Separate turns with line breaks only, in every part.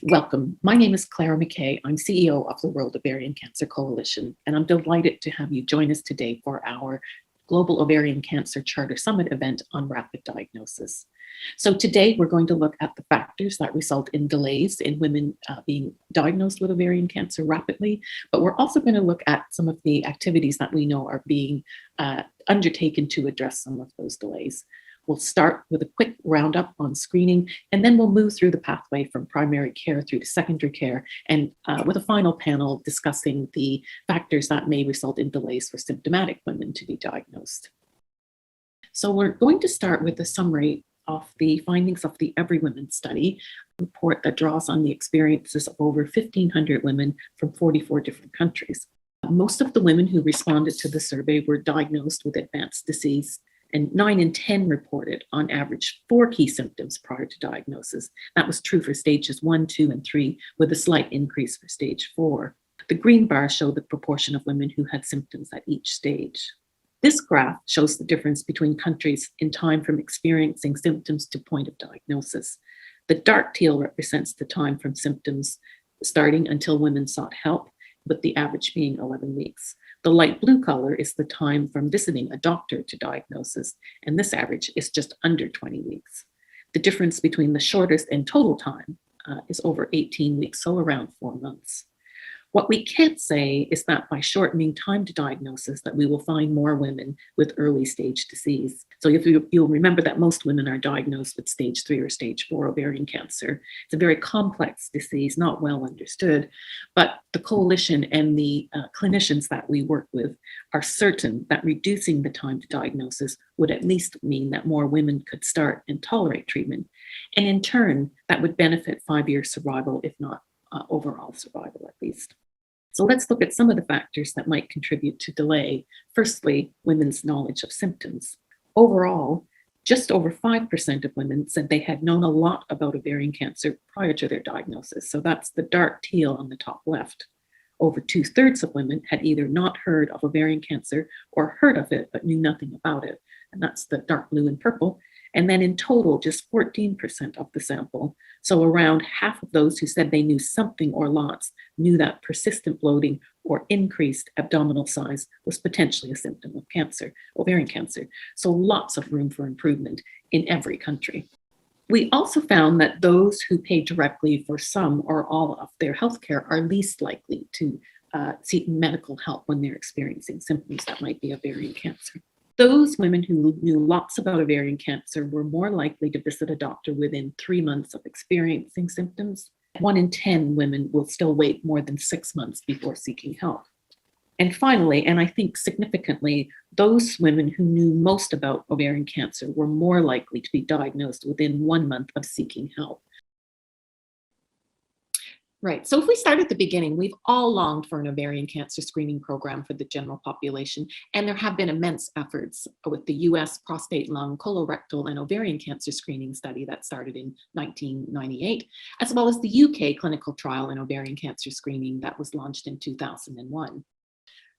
Welcome. My name is Clara MacKay. I'm CEO of the World Ovarian Cancer Coalition, and I'm delighted to have you join us today for our Global Ovarian Cancer Charter Summit event on rapid diagnosis. So today we're going to look at the factors that result in delays in women being diagnosed with ovarian cancer rapidly, but we're also going to look at some of the activities that we know are being undertaken to address some of those delays. We'll start with a quick roundup on screening, and then we'll move through the pathway from primary care through to secondary care, and with a final panel discussing the factors that may result in delays for symptomatic women to be diagnosed. So we're going to start with a summary of the findings of the Every Woman study, a report that draws on the experiences of over 1,500 women from 44 different countries. Most of the women who responded to the survey were diagnosed with advanced disease, and 9 in 10 reported on average 4 key symptoms prior to diagnosis. That was true for stages 1, 2, and 3, with a slight increase for stage 4. The green bars show the proportion of women who had symptoms at each stage. This graph shows the difference between countries in time from experiencing symptoms to point of diagnosis. The dark teal represents the time from symptoms starting until women sought help, with the average being 11 weeks. The light blue color is the time from visiting a doctor to diagnosis, and this average is just under 20 weeks. The difference between the shortest and total time is over 18 weeks, so around 4 months. What we can't say is that by shortening time to diagnosis that we will find more women with early stage disease. So if you'll remember that most women are diagnosed with stage 3 or stage 4 ovarian cancer. It's a very complex disease, not well understood, but the coalition and the clinicians that we work with are certain that reducing the time to diagnosis would at least mean that more women could start and tolerate treatment. And in turn, that would benefit 5-year survival, if not overall survival at least. So let's look at some of the factors that might contribute to delay. Firstly, women's knowledge of symptoms. Overall, just over 5% of women said they had known a lot about ovarian cancer prior to their diagnosis. So that's the dark teal on the top left. Over 2/3 of women had either not heard of ovarian cancer or heard of it but knew nothing about it. And that's the dark blue and purple. And then in total, just 14% of the sample, so around half of those who said they knew something or lots, knew that persistent bloating or increased abdominal size was potentially a symptom of cancer, ovarian cancer. So lots of room for improvement in every country. We also found that those who pay directly for some or all of their healthcare are least likely to seek medical help when they're experiencing symptoms that might be ovarian cancer. Those women who knew lots about ovarian cancer were more likely to visit a doctor within 3 months of experiencing symptoms. 1 in 10 women will still wait more than 6 months before seeking help. And finally, and I think significantly, those women who knew most about ovarian cancer were more likely to be diagnosed within 1 month of seeking help. Right. So if we start at the beginning, we've all longed for an ovarian cancer screening program for the general population, and there have been immense efforts with the US prostate, lung, colorectal, and ovarian cancer screening study that started in 1998, as well as the UK clinical trial in ovarian cancer screening that was launched in 2001.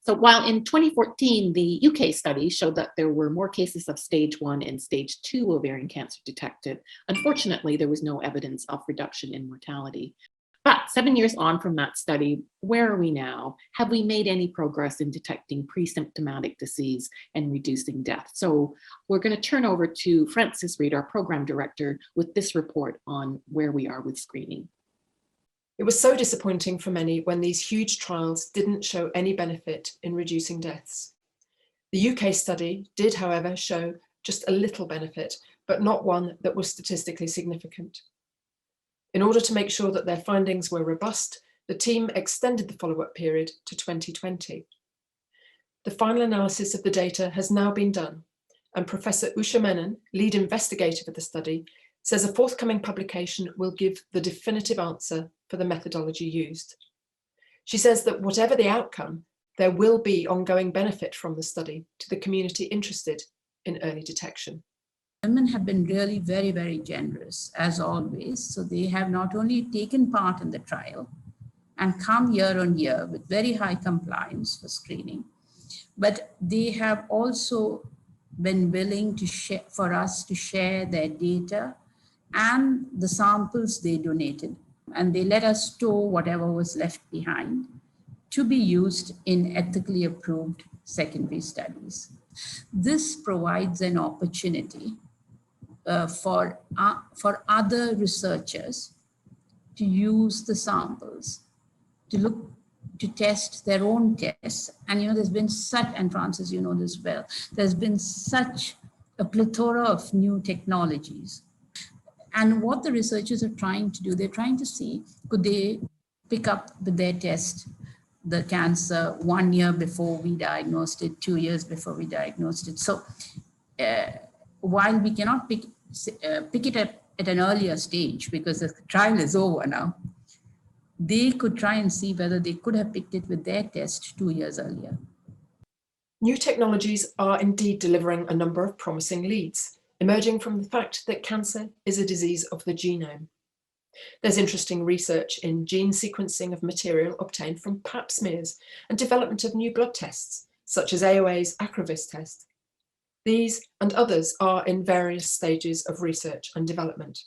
So while in 2014, the UK study showed that there were more cases of stage 1 and stage 2 ovarian cancer detected, unfortunately, there was no evidence of reduction in mortality. But 7 years on from that study, where are we now? Have we made any progress in detecting pre-symptomatic disease and reducing death? So we're going to turn over to Frances Reid, our program director, with this report on where we are with screening.
It was so disappointing for many when these huge trials didn't show any benefit in reducing deaths. The UK study did, however, show just a little benefit, but not one that was statistically significant. In order to make sure that their findings were robust, the team extended the follow-up period to 2020. The final analysis of the data has now been done, and Professor Usha Menon, lead investigator for the study, says a forthcoming publication will give the definitive answer for the methodology used. She says that whatever the outcome, there will be ongoing benefit from the study to the community interested in early detection.
Women have been really very, very generous, as always. So they have not only taken part in the trial and come year on year with very high compliance for screening, but they have also been willing to share, for us to share their data and the samples they donated and they let us store whatever was left behind to be used in ethically approved secondary studies. This provides an opportunity for other researchers to use the samples to test their own tests. And there's been such, and Francis, you know this well, there's been such a plethora of new technologies. And what the researchers are trying to do, they're trying to see, could they pick up with their test the cancer 1 year before we diagnosed it, 2 years before we diagnosed it. So while we cannot pick it up at an earlier stage because the trial is over now, they could try and see whether they could have picked it with their test 2 years earlier.
New technologies are indeed delivering a number of promising leads, emerging from the fact that cancer is a disease of the genome. There's interesting research in gene sequencing of material obtained from pap smears and development of new blood tests, such as AOA's Acrovis test. These and others are in various stages of research and development.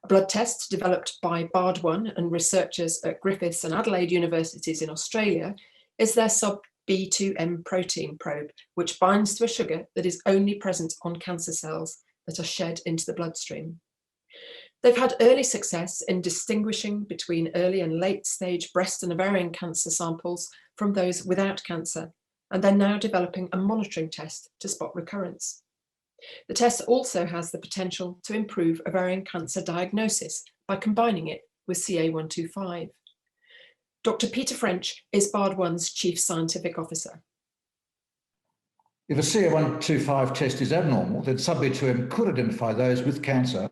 A blood test developed by Bard1 and researchers at Griffiths and Adelaide universities in Australia is their sub-B2M protein probe, which binds to a sugar that is only present on cancer cells that are shed into the bloodstream. They've had early success in distinguishing between early and late stage breast and ovarian cancer samples from those without cancer, and they're now developing a monitoring test to spot recurrence. The test also has the potential to improve ovarian cancer diagnosis by combining it with CA125. Dr. Peter French is Bard1's Chief Scientific Officer.
If a CA125 test is abnormal, then sub-B2M could identify those with cancer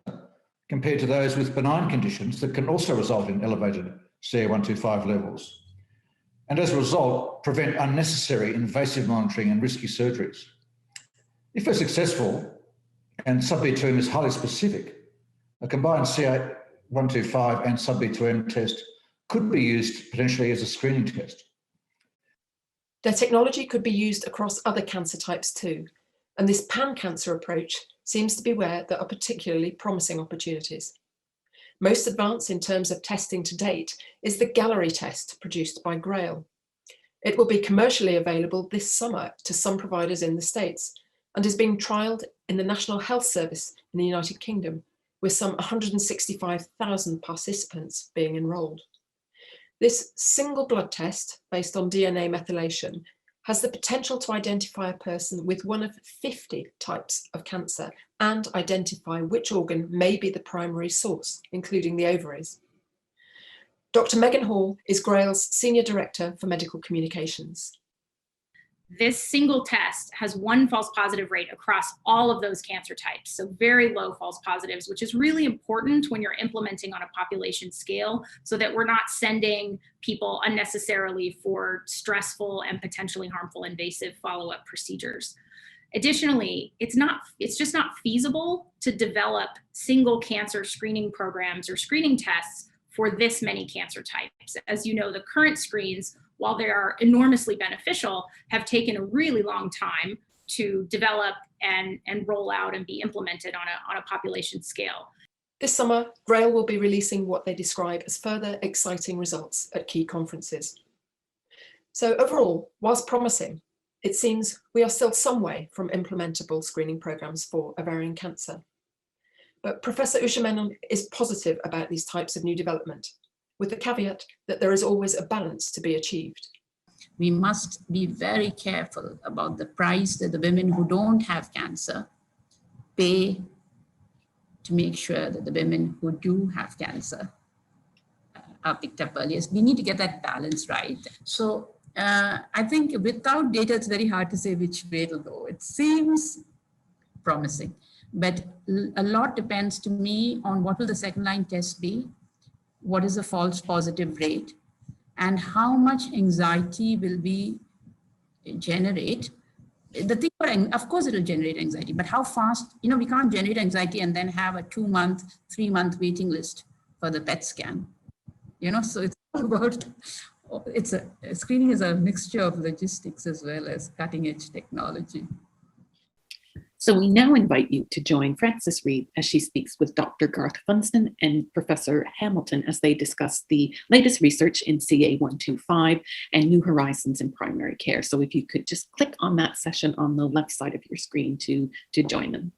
compared to those with benign conditions that can also result in elevated CA125 levels, and as a result, prevent unnecessary invasive monitoring and risky surgeries. If we're successful and sub-B2M is highly specific, a combined CA125 and sub-B2M test could be used potentially as a screening test.
Their technology could be used across other cancer types too, and this pan-cancer approach seems to be where there are particularly promising opportunities. Most advanced in terms of testing to date is the Gallery test produced by Grail. It will be commercially available this summer to some providers in the States and is being trialled in the National Health Service in the United Kingdom, with some 165,000 participants being enrolled. This single blood test based on DNA methylation has the potential to identify a person with one of 50 types of cancer and identify which organ may be the primary source, including the ovaries. Dr. Megan Hall is Grail's Senior Director for Medical Communications.
This single test has one false positive rate across all of those cancer types, so very low false positives, which is really important when you're implementing on a population scale so that we're not sending people unnecessarily for stressful and potentially harmful invasive follow-up procedures. Additionally, it's just not feasible to develop single cancer screening programs or screening tests for this many cancer types. As you know, the current screens, while they are enormously beneficial, have taken a really long time to develop and roll out and be implemented on a population scale.
This summer, Grail will be releasing what they describe as further exciting results at key conferences. So overall, whilst promising, it seems we are still some way from implementable screening programs for ovarian cancer. But Professor Usha Menon is positive about these types of new development, with the caveat that there is always a balance to be achieved.
We must be very careful about the price that the women who don't have cancer pay to make sure that the women who do have cancer are picked up earliest. We need to get that balance right. So I think without data, it's very hard to say which way it'll go. It seems promising, but a lot depends to me on what will the second line test be, what is the false positive rate, and how much anxiety will we generate. The thing, of course, it will generate anxiety, but how fast, we can't generate anxiety and then have a 2-month, 3-month waiting list for the PET scan. So it's all about, screening is a mixture of logistics as well as cutting edge technology.
So we now invite you to join Frances Reid as she speaks with Dr. Garth Funston and Professor Hamilton as they discuss the latest research in CA125 and new horizons in primary care. So if you could just click on that session on the left side of your screen to join them.